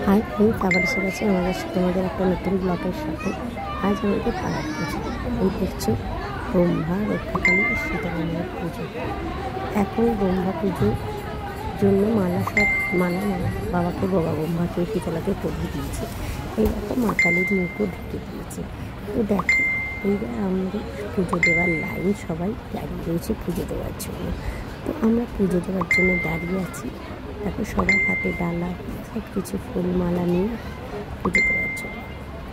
Hi friends, আবার এসে গেছে তোমাদের একটা নতুন ব্লগের সাথে। আজ আমাদের পাড়ার পুজো। এই দেখছো ব্রহ্মা রক্ষাকালী সীতারামের পুজো। এখন ব্রহ্মা পুজোর জন্য মালা বাবাকে বাবা ব্রহ্মাকে শীতলাকে পরিয়ে দিয়েছে। এইরকম মা কালীর মুখও ঢুকে দিয়েছে। তো দেখো, এইবার আমাদের পুজো দেওয়ার লাইন, সবাই দাঁড়িয়ে রয়েছে পুজো দেওয়ার জন্য। তো আমরা পুজো দেওয়ার জন্য দাঁড়িয়ে আছি। দেখো সবার হাতে ডালা, সব কিছু ফুলমালা নিয়ে পুজো দেওয়ার জন্য।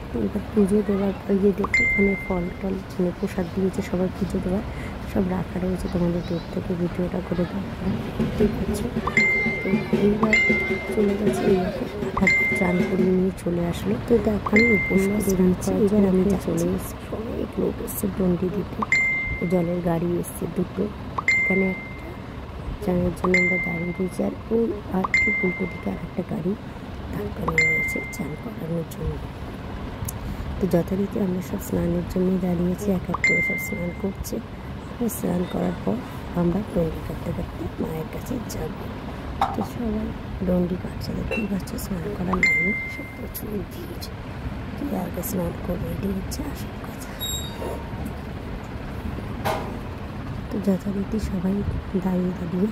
তো এবার পুজো দেওয়ার পর দেখো ওখানে ফল টল মানে প্রসাদ দিয়েছে, সবাই পুজো দেওয়ার সব রাখা রয়েছে। তোমাদের দূর থেকে ভিডিওটা করে দেখতেই পাচ্ছ। তো এইবার চলে গেছে, এইরকম হঠাৎ চান করিয়ে নিয়ে চলে আসলো। তো দেখো আমি উপন্যাস রাখছি। এবার আমি চলে এসেছি, অনেক লোক এসছে ডন্ডি দিতে, জলের গাড়ি এসছে দুটো। এখানে চানের জন্য আমরা দাঁড়িয়ে রয়েছি, আর ওই ঠিক উল্টো দিকে আর একটা গাড়ি দাঁড় করানো রয়েছে চান করানোর জন্য। তো যথারীতি আমরা সব স্নানের জন্য দাঁড়িয়েছি, এক এক করে সব স্নান করছে। স্নান করার পর আমরা ডন্ডি কাটতে কাটতে মায়ের কাছে যাব। তো সবাই ডন্ডি কাটছে, দেখতেই পাচ্ছ স্নান করার লাইনে সব প্রচুর ভিড়। কি আগে স্নান করবে, এটাই হচ্ছে আসল কথা। তো যথারীতি সবাই দাঁড়িয়ে দাঁড়িয়ে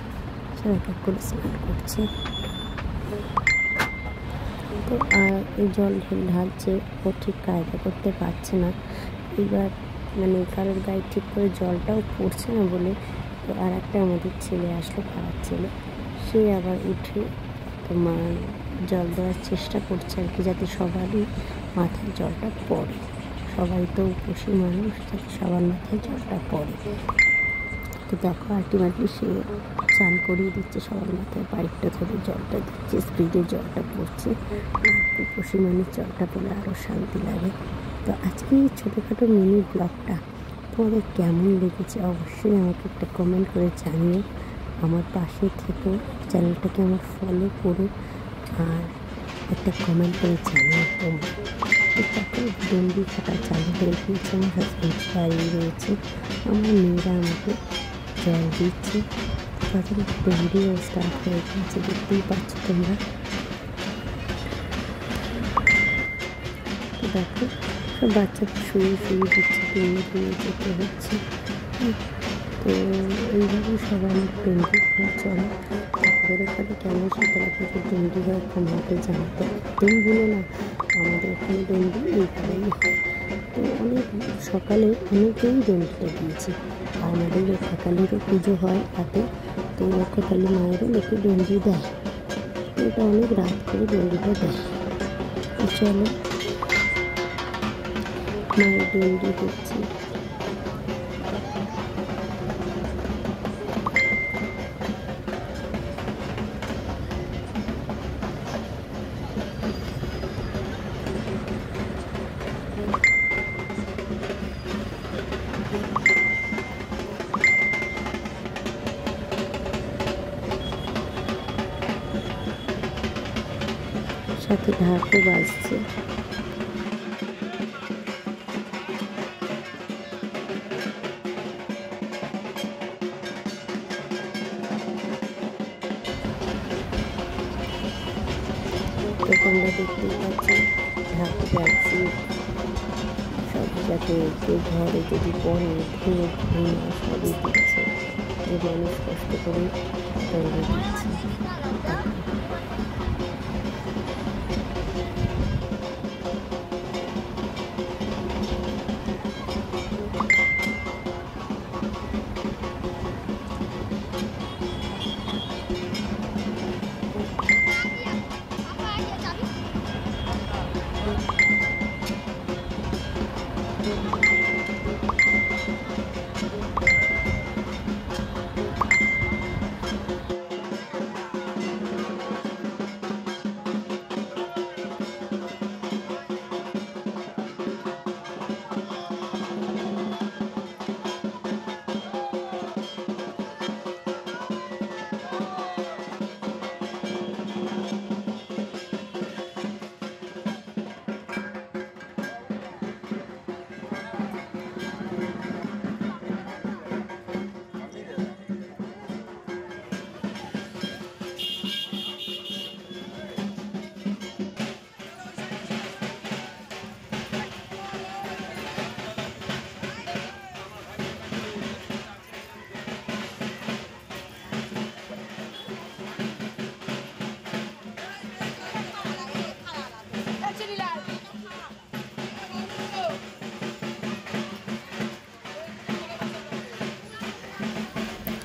সব এক এক করে স্নান করছে। তো আর এই জল ঢালছে, ও ঠিক কায়দা করতে পারছে না। এবার মানে কারোর গায়ে ঠিক করে জলটাও পড়ছে না বলে তো আর একটা আমাদের ছেলে আসলো, পাড়ার ছেলে, সে আবার উঠে তোমার জল দেওয়ার চেষ্টা করছে আর কি, যাতে সবারই মাথায় জলটা পড়ে। সবাই তো উপসী মানুষ, যাতে সবার মাথায় জলটা পড়ে। তো দেখো আলটিমেটলি সে চান করিয়ে দিচ্ছে, সবার মাথায় পাইপটা ধরে জলটা দিচ্ছে, স্পিডে জলটা পড়ছে। আর উপসী মানুষ জলটা পড়লে আরও শান্তি লাগে। তো আজকে এই ছোটোখাটো মিনি ব্লগটা তোমাদের কেমন লেগেছে অবশ্যই আমাকে একটা কমেন্ট করে জানিও। আমার পাশে থেকে চ্যানেলটাকে আমার ফলো করো আর একটা কমেন্ট করে জানিও তোমরা। তো তাকে ডন্ডি কাটা চালু করে দিয়েছে, আমার হাজব্যান্ড দাঁড়িয়ে রয়েছে, আমার মেয়েরা আমাকে জল দিচ্ছে। তাদের ডন্ডিও স্টার্ট হয়ে গেছে, দেখতেই পাচ্ছ তোমরা। তো দেখো সব বাচ্চাকে শুয়ে দিচ্ছে, দিয়ে যেতে হচ্ছে। তো এইভাবে সবাই ডন্ডি চলে। তাদের এখানে কেন শীতলা পুজোর ডন্ডি হয় আমাকে জানতে একদম ভুলো না। আমাদের এখানে ডন্ডি এইভাবেই হয়। তো অনেক সকালে অনেকেই ডন্ডিটা দিয়েছে। আর আমাদের রক্ষাকালীরও পুজো হয় রাতে, তো রক্ষাকালী মায়েরও লোকে ডন্ডি দেয়। এটা অনেক রাত করে ডন্ডিটা দেয়। চলো মায়ের ডন্ডি দিচ্ছি। সাথে ঢাকও বাজছে। তো তোমরা দেখতেই পাচ্ছ ঢাক বাজছে, সব যাতে কেউ ঘরে যদি পড়ে ধুয়ে সবই দিচ্ছে, যে মানুষ কষ্ট করে তৈরি দিচ্ছে।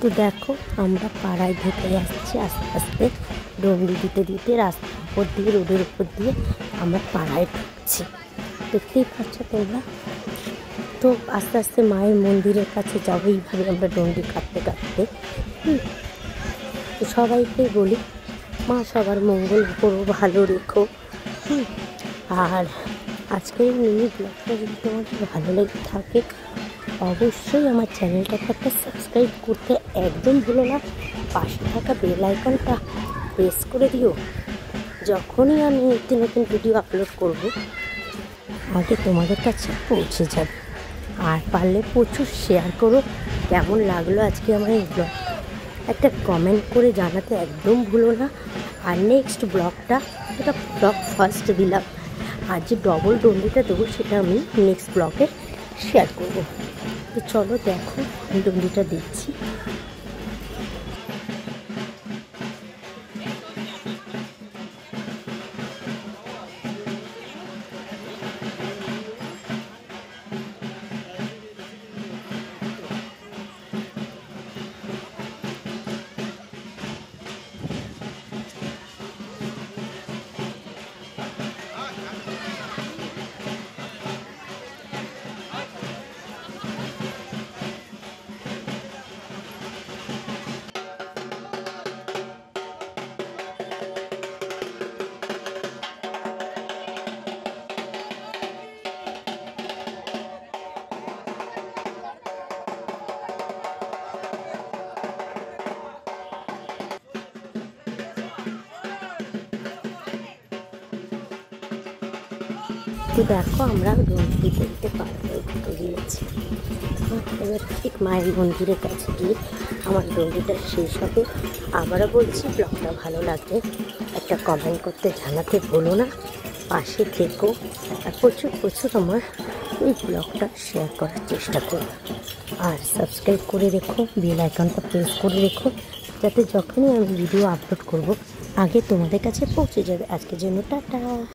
তো দেখো আমরা পাড়ায় ঢুকে যাচ্ছি আস্তে আস্তে, ডন্ডি দিতে দিতে রাস্তার উপর দিয়ে, রোডের উপর দিয়ে আমরা পাড়ায় ঢুকছি, দেখতেই পাচ্ছ তোমরা। তো আস্তে আস্তে মায়ের মন্দিরের কাছে যাবো, এইভাবে আমরা ডন্ডি কাটতে কাটতে। তো সবাইকে বলি মা সবার মঙ্গল করো, ভালো রেখো। আর আজকের মিনি ব্লগটা যদি তোমাদের ভালো লেগে থাকে অবশ্যই আমার চ্যানেলটাকে একটা সাবস্ক্রাইব করতে একদম ভুলো না, পাশে থাকা বেল আইকনটা প্রেস করে দিও। যখনই আমি নিত্য নতুন ভিডিও আপলোড করব আগে তোমাদের কাছে পৌঁছে যাবে। আর পারলে প্রচুর শেয়ার করো। কেমন লাগলো আজকে আমার এই ব্লগ একটা কমেন্ট করে জানাতে একদম ভুলো না। আর নেক্সট ব্লগটা, এটা ব্লগ ফার্স্ট দিলাম, আর যে ডবল ডন্ডিটা দেবো সেটা আমি নেক্সট ব্লগে শেয়ার করবো। তো চলো দেখো আমি ডন্ডিটা দিচ্ছি। তো দেখো আমরা ডন্ডি দিতে দিতে পাড়ায় ঢুকে গিয়েছি। এবার ঠিক মায়ের মন্দিরের কাছে গিয়ে আমার ডন্ডিটা শেষ হবে। আবারও বলছি ব্লগটা ভালো লাগলে একটা কমেন্ট করতে জানাতে ভুলো না, পাশে থেকো। আর প্রচুর প্রচুর আমার এই ব্লগটা শেয়ার করার চেষ্টা করো। আর সাবস্ক্রাইব করে রেখো, বেল আইকনটা প্রেস করে রেখো, যাতে যখনই আমি ভিডিও আপলোড করব আগে তোমাদের কাছে পৌঁছে যাবে। আজকের জন্য টাটা।